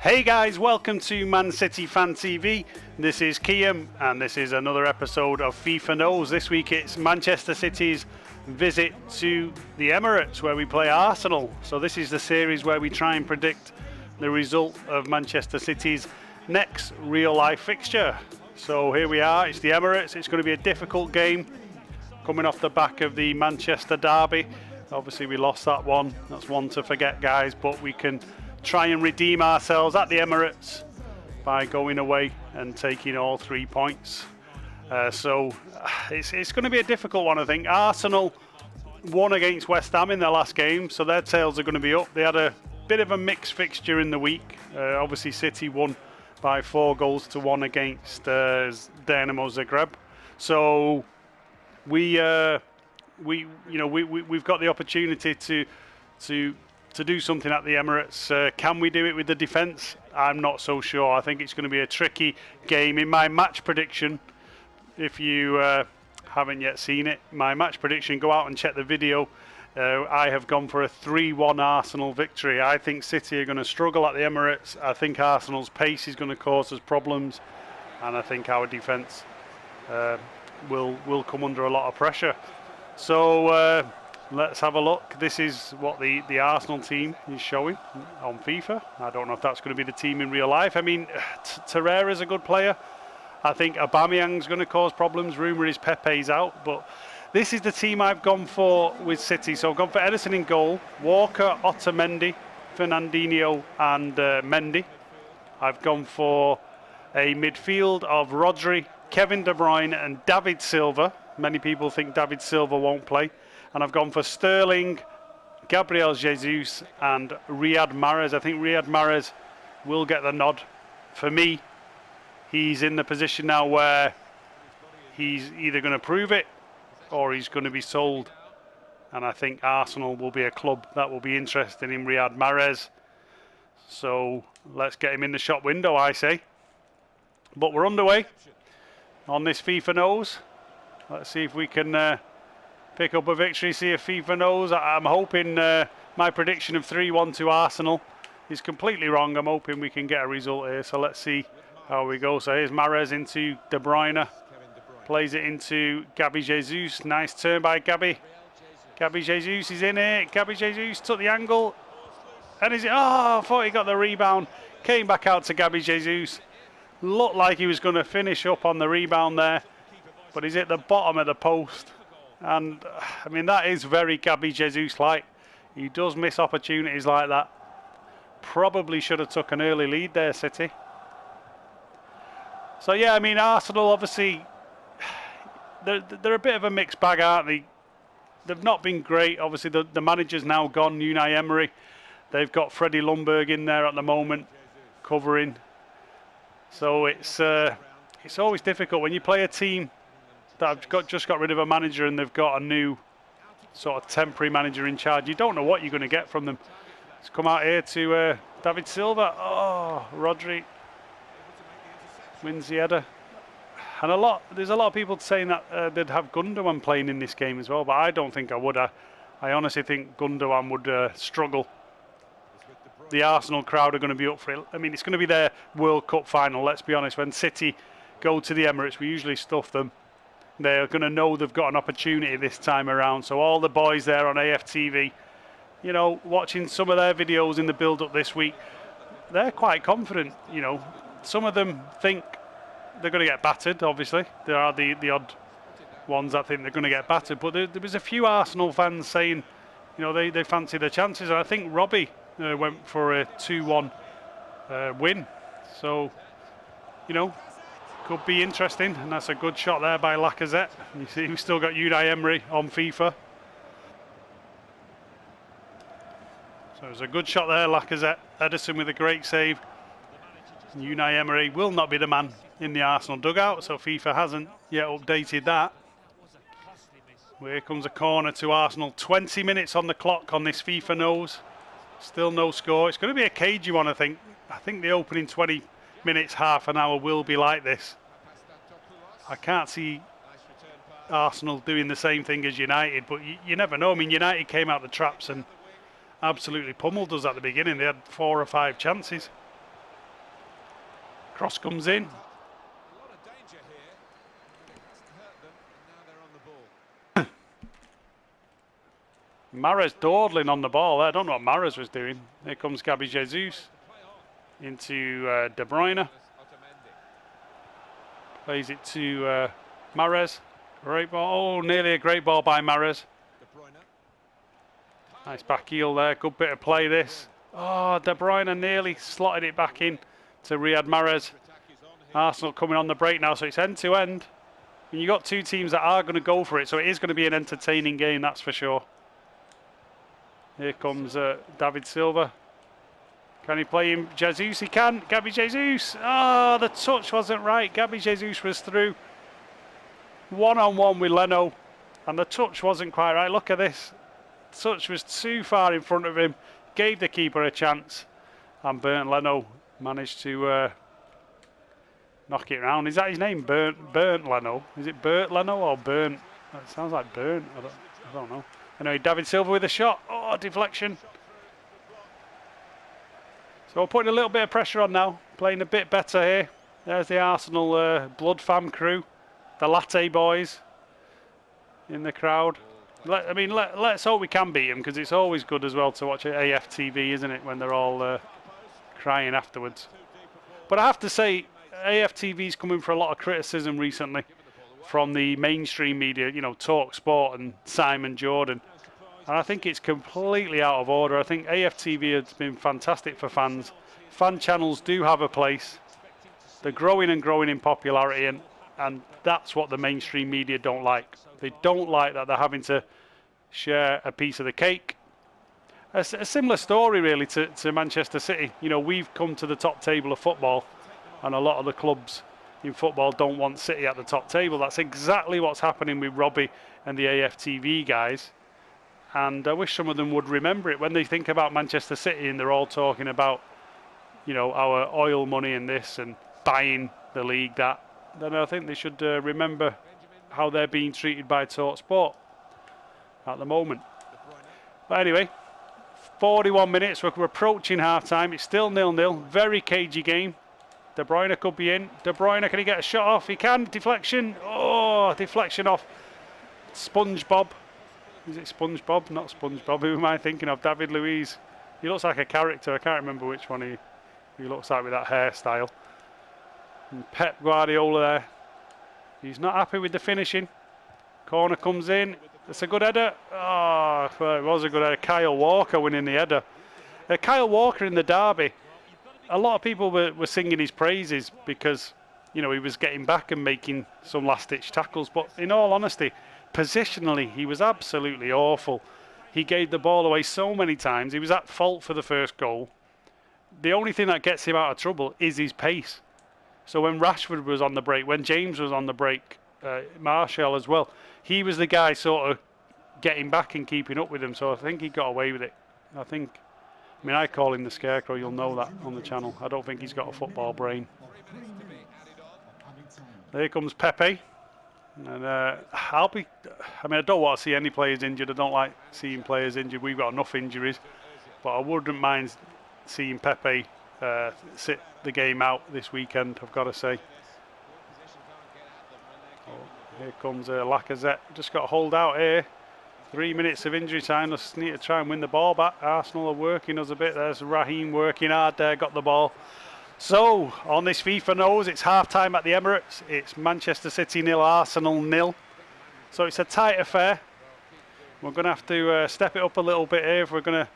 Hey guys, welcome to Man City Fan TV. This is Kiam and this is another episode of FIFA Knows. This week it's Manchester City's visit to the Emirates where we play Arsenal. So this is the series where we try and predict the result of Manchester City's next real life fixture. So here we are, it's the Emirates. It's going to be a difficult game coming off the back of the Manchester derby. Obviously we lost that one. That's one to forget, guys, but we can try and redeem ourselves at the Emirates by going away and taking all 3 points. So it's going to be a difficult one, I think. Arsenal won against West Ham in their last game, so their tails are going to be up. They had a bit of a mixed fixture in the week. Obviously City won by 4-1 against Dynamo Zagreb. So we've got the opportunity to do something at the Emirates. Can we do it with the defence? I'm not so sure. I think it's going to be a tricky game. In my match prediction, if you haven't yet seen it, my match prediction, go out and check the video. I have gone for a 3-1 Arsenal victory. I think City are going to struggle at the Emirates. I think Arsenal's pace is going to cause us problems, and I think our defence will come under a lot of pressure. So let's have a look. This is what the Arsenal team is showing on FIFA. I don't know if that's going to be the team in real life. I mean, Torreira's a good player. I think Aubameyang's going to cause problems. Rumour is Pepe's out, but this is the team I've gone for with City. So I've gone for Ederson in goal, Walker, Otamendi, Fernandinho and Mendy. I've gone for a midfield of Rodri, Kevin De Bruyne and David Silva. Many people think David Silva won't play. And I've gone for Sterling, Gabriel Jesus and Riyad Mahrez. I think Riyad Mahrez will get the nod. For me, he's in the position now where he's either going to prove it or he's going to be sold. And I think Arsenal will be a club that will be interested in Riyad Mahrez. So let's get him in the shop window, I say. But we're underway on this FIFA Knows. Let's see if we can pick up a victory, see if FIFA knows. I'm hoping my prediction of 3-1 to Arsenal is completely wrong. I'm hoping we can get a result here. So let's see how we go. So here's Mahrez into De Bruyne. Plays it into Gabi Jesus. Nice turn by Gabi. Gabi Jesus is in it. Gabi Jesus took the angle. And is it? Oh, I thought he got the rebound. Came back out to Gabi Jesus. Looked like he was going to finish up on the rebound there. But he's at the bottom of the post. And, I mean, that is very Gabi Jesus-like. He does miss opportunities like that. Probably should have took an early lead there, City. So, yeah, I mean, Arsenal, obviously, they're a bit of a mixed bag, aren't they? They've not been great. Obviously, the manager's now gone, Unai Emery. They've got Freddie Ljungberg in there at the moment, covering. So it's always difficult when you play a team that have just got rid of a manager and they've got a new sort of temporary manager in charge. You don't know what you're going to get from them. Let's come out here to David Silva. Oh, Rodri wins the header. And there's a lot of people saying that they'd have Gundogan playing in this game as well, but I don't think I would. I honestly think Gundogan would struggle. The Arsenal crowd are going to be up for it. I mean, it's going to be their World Cup final, let's be honest. When City go to the Emirates, we usually stuff them. They're going to know they've got an opportunity this time around. So all the boys there on AFTV, you know, watching some of their videos in the build-up this week, they're quite confident, you know. Some of them think they're going to get battered, obviously. There are the odd ones that think they're going to get battered. But there was a few Arsenal fans saying, you know, they fancy their chances. And I think Robbie went for a 2-1 win. So, you know, could be interesting, and that's a good shot there by Lacazette. You see, we've still got Unai Emery on FIFA. So it was a good shot there, Lacazette. Ederson with a great save. Unai Emery will not be the man in the Arsenal dugout, so FIFA hasn't yet updated that. Here comes a corner to Arsenal. 20 minutes on the clock on this FIFA Knows. Still no score. It's going to be a cagey one, I think. I think the opening 20 minutes, half an hour will be like this. I can't see Arsenal doing the same thing as United, but you never know. I mean, United came out the traps and absolutely pummeled us at the beginning. They had 4 or 5 chances. Cross comes in. Mahrez dawdling on the ball there. I don't know what Mahrez was doing. Here comes Gabby Jesus into De Bruyne. Plays it to Mahrez. Great ball. Oh, nearly a great ball by Mahrez. Nice back heel there. Good bit of play this. Oh, De Bruyne nearly slotted it back in to Riyad Mahrez. Arsenal coming on the break now, so it's end to end. And you've got two teams that are going to go for it, so it is going to be an entertaining game, that's for sure. Here comes David Silva. Can he play him? Jesus, he can. Gabby Jesus. Oh, the touch wasn't right. Gabby Jesus was through. One-on-one with Leno. And the touch wasn't quite right. Look at this. The touch was too far in front of him. Gave the keeper a chance. And Bernd Leno managed to knock it around. Is that his name? Bernd Leno? Is it Bert Leno or Bernd? It sounds like Bernd. I don't know. Anyway, David Silva with a shot. Oh, deflection. So we're putting a little bit of pressure on now. Playing a bit better here. There's the Arsenal Blood Fam crew. The Latte boys in the crowd. Let's hope we can beat them, because it's always good as well to watch AFTV, isn't it, when they're all crying afterwards. But I have to say, AFTV's coming for a lot of criticism recently from the mainstream media, you know, Talk Sport and Simon Jordan. And I think it's completely out of order. I think AFTV has been fantastic for fans. Fan channels do have a place. They're growing and growing in popularity, and that's what the mainstream media don't like. They don't like that they're having to share a piece of the cake. A similar story really to Manchester City. You know, we've come to the top table of football, and a lot of the clubs in football don't want City at the top table. That's exactly what's happening with Robbie and the AFTV guys. And I wish some of them would remember it when they think about Manchester City, and they're all talking about, you know, our oil money and this and buying the league that. Then I think they should remember how they're being treated by Talk Sport at the moment. But anyway, 41 minutes, we're approaching half-time. It's still 0-0, very cagey game. De Bruyne could be in. De Bruyne, can he get a shot off? He can. Deflection. Oh, deflection off SpongeBob. Is it SpongeBob? Not SpongeBob. Who am I thinking of? David Luiz. He looks like a character. I can't remember which one he looks like with that hairstyle. And Pep Guardiola there. He's not happy with the finishing. Corner comes in. It's a good header. Oh, well, it was a good header. Kyle Walker winning the header. Kyle Walker in the derby. A lot of people were singing his praises because, you know, he was getting back and making some last-ditch tackles. But in all honesty, positionally, he was absolutely awful. He gave the ball away so many times. He was at fault for the first goal. The only thing that gets him out of trouble is his pace. So when Rashford was on the break, when James was on the break, Martial as well, he was the guy sort of getting back and keeping up with him. So I think he got away with it. I call him the Scarecrow. You'll know that on the channel. I don't think he's got a football brain. There comes Pepe. And I don't want to see any players injured. I don't like seeing players injured. We've got enough injuries. But I wouldn't mind seeing Pepe sit the game out this weekend, I've got to say. Here comes Lacazette. Just got to hold out here. 3 minutes of injury time. Let's need to try and win the ball back. Arsenal are working us a bit. There's Raheem working hard there. Got the ball. So, on this FIFA knows, it's half-time at the Emirates. It's Manchester City 0, Arsenal 0. So it's a tight affair. We're going to have to step it up a little bit here if we're going to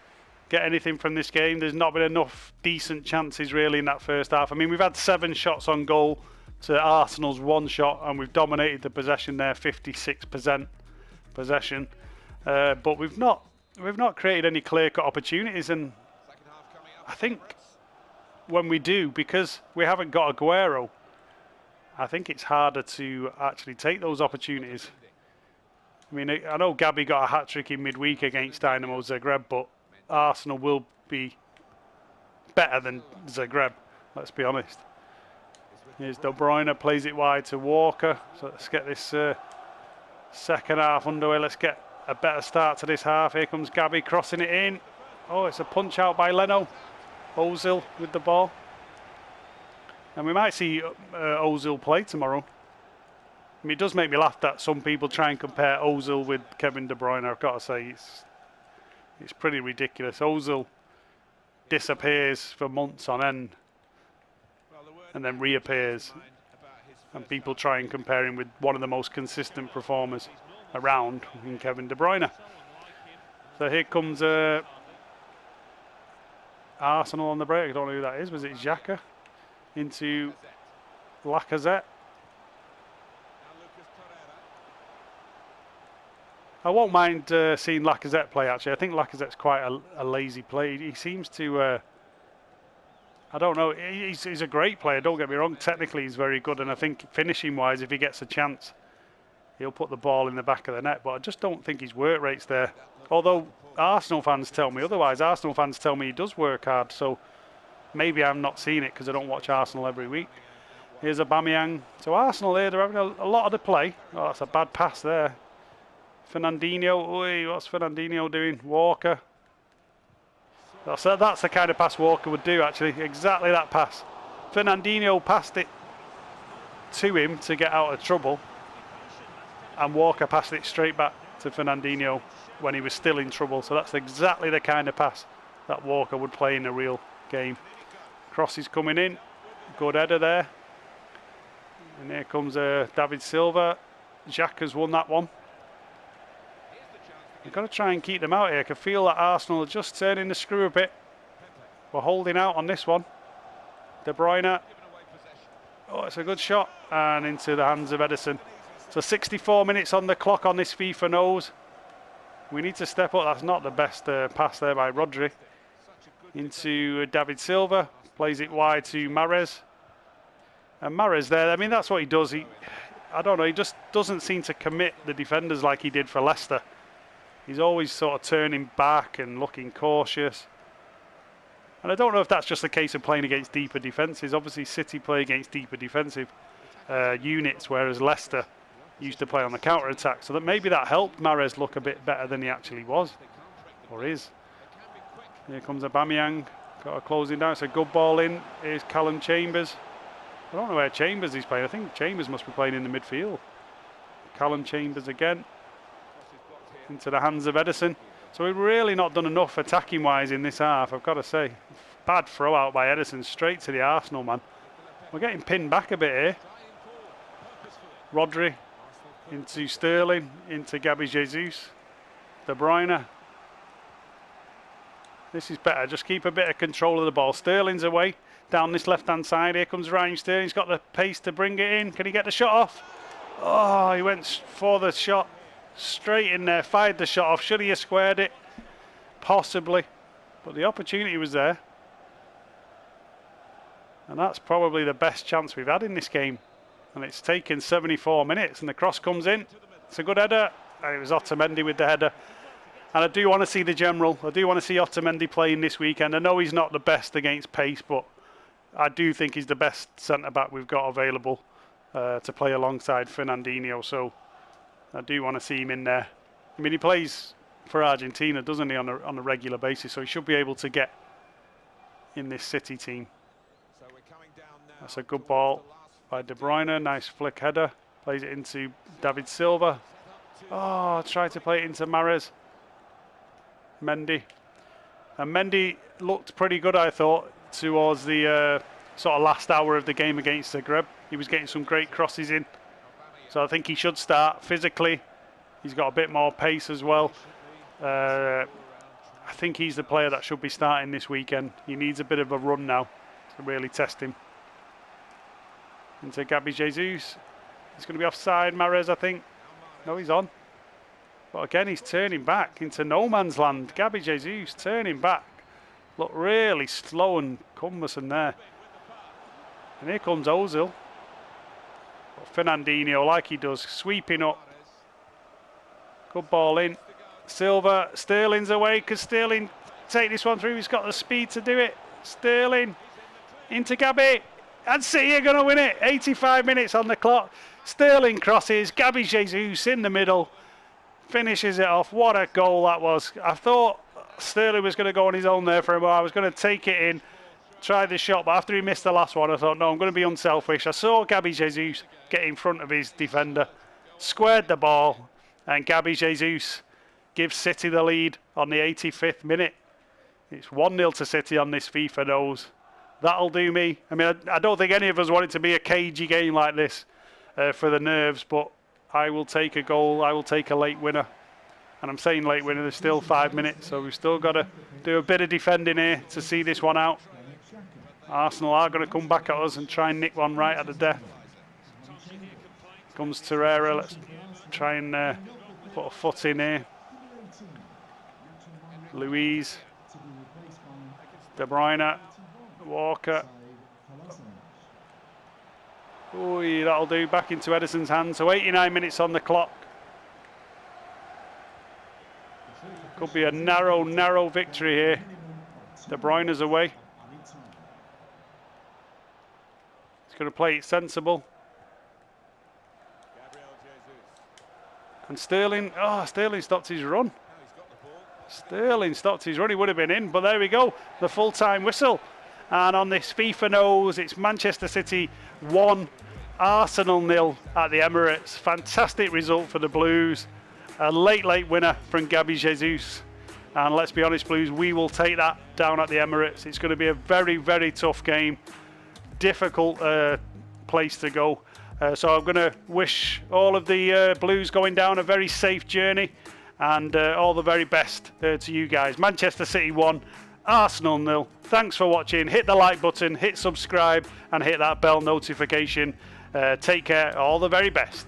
get anything from this game. There's not been enough decent chances really in that first half. I mean, we've had 7 shots on goal to Arsenal's 1 shot, and we've dominated the possession there, 56% possession. But we've not created any clear-cut opportunities, and I think when we do, because we haven't got Aguero, I think it's harder to actually take those opportunities. I mean, I know Gabby got a hat-trick in midweek against Dynamo Zagreb, but Arsenal will be better than Zagreb, let's be honest. Here's De Bruyne, plays it wide to Walker. So let's get this second half underway. Let's get a better start to this half. Here comes Gabby crossing it in. Oh, it's a punch out by Leno. Ozil with the ball. And we might see Ozil play tomorrow. I mean, it does make me laugh that some people try and compare Ozil with Kevin De Bruyne. I've got to say, it's pretty ridiculous. Ozil disappears for months on end and then reappears. And people try and compare him with one of the most consistent performers around in Kevin De Bruyne. So here comes Arsenal on the break. I don't know who that is. Was it Xhaka? Into Lacazette. I won't mind seeing Lacazette play, actually. I think Lacazette's quite a lazy player. He seems to... I don't know. He's a great player, don't get me wrong. Technically, he's very good. And I think finishing-wise, if he gets a chance, he'll put the ball in the back of the net. But I just don't think his work rate's there. Although Arsenal fans tell me otherwise. Arsenal fans tell me he does work hard. So maybe I'm not seeing it because I don't watch Arsenal every week. Here's Aubameyang. So Arsenal here, they're having a lot of the play. Oh, that's a bad pass there. Fernandinho. Oi, what's Fernandinho doing? Walker. That's the kind of pass Walker would do, actually. Exactly that pass. Fernandinho passed it to him to get out of trouble. And Walker passed it straight back to Fernandinho when he was still in trouble. So that's exactly the kind of pass that Walker would play in a real game. Cross is coming in. Good header there. And here comes David Silva. Xhaka's won that one. We've got to try and keep them out here. I can feel that Arsenal are just turning the screw a bit. We're holding out on this one. De Bruyne. Oh, it's a good shot. And into the hands of Ederson. So 64 minutes on the clock on this FIFA KNOWS. We need to step up. That's not the best pass there by Rodri. Into David Silva. Plays it wide to Mahrez. And Mahrez there, I mean, that's what he does. I don't know, he just doesn't seem to commit the defenders like he did for Leicester. He's always sort of turning back and looking cautious. And I don't know if that's just a case of playing against deeper defences. Obviously, City play against deeper defensive units, whereas Leicester used to play on the counter-attack. So that maybe that helped Mahrez look a bit better than he actually was, or is. Here comes Aubameyang. Got a closing down. It's a good ball in. Here's Callum Chambers. I don't know where Chambers is playing. I think Chambers must be playing in the midfield. Callum Chambers again. Into the hands of Ederson. So we've really not done enough attacking wise in this half, I've got to say. Bad throw out by Ederson straight to the Arsenal man. We're getting pinned back a bit here. Rodri into Sterling, into Gabby Jesus. De Bruyne. This is better, just keep a bit of control of the ball. Sterling's away down this left hand side. Here comes Raheem Sterling. He's got the pace to bring it in. Can he get the shot off? Oh, he went for the shot. Straight in there, fired the shot off. Should he have squared it? Possibly. But the opportunity was there. And that's probably the best chance we've had in this game. And it's taken 74 minutes and the cross comes in. It's a good header. And it was Otamendi with the header. And I do want to see the general. I do want to see Otamendi playing this weekend. I know he's not the best against pace, but I do think he's the best centre-back we've got available to play alongside Fernandinho. So I do want to see him in there. I mean, he plays for Argentina, doesn't he, on a regular basis? So he should be able to get in this City team. That's a good ball by De Bruyne. Nice flick header. Plays it into David Silva. Oh, tried to play it into Mahrez. Mendy. And Mendy looked pretty good, I thought, towards the sort of last hour of the game against Zagreb. He was getting some great crosses in. So I think he should start physically. He's got a bit more pace as well. I think he's the player that should be starting this weekend. He needs a bit of a run now to really test him. Into Gabby Jesus. He's going to be offside, Mahrez, I think. No, he's on. But again, he's turning back into no man's land. Gabby Jesus turning back. Look really slow and cumbersome there. And here comes Ozil. Fernandinho, like he does, sweeping up. Good ball in. Silva, Sterling's away. Can Sterling take this one through? He's got the speed to do it. Sterling into Gabby. And City are going to win it. 85 minutes on the clock. Sterling crosses. Gabby Jesus in the middle. Finishes it off. What a goal that was. I thought Sterling was going to go on his own there for a while. I was going to take it in. try this shot, but after he missed the last one, I thought, no, I'm going to be unselfish. I saw Gabby Jesus get in front of his defender, squared the ball, and Gabby Jesus gives City the lead on the 85th minute. It's 1-0 to City on this FIFA Knows. That'll do me. I mean, I don't think any of us want it to be a cagey game like this for the nerves, but I will take a goal. I will take a late winner. And I'm saying late winner, there's still 5 minutes, so we've still got to do a bit of defending here to see this one out. Arsenal are going to come back at us and try and nick one right at the death. Comes Torreira. Let's try and put a foot in here. Louise. De Bruyne. Walker. Ooh, that'll do. Back into Ederson's hands. So 89 minutes on the clock. Could be a narrow, narrow victory here. De Bruyne's away. He's going to play it sensible. And Sterling, Sterling stopped his run. Sterling stopped his run. He would have been in, but there we go. The full-time whistle. And on this FIFA Knows, it's Manchester City 1, Arsenal 0 at the Emirates. Fantastic result for the Blues. A late winner from Gabby Jesus. And let's be honest, Blues, we will take that down at the Emirates. It's going to be a very, very tough game. Difficult place to go. So I'm going to wish all of the Blues going down a very safe journey. And all the very best to you guys. Manchester City 1, Arsenal 0. Thanks for watching. Hit the like button, hit subscribe, and hit that bell notification. Take care. All the very best.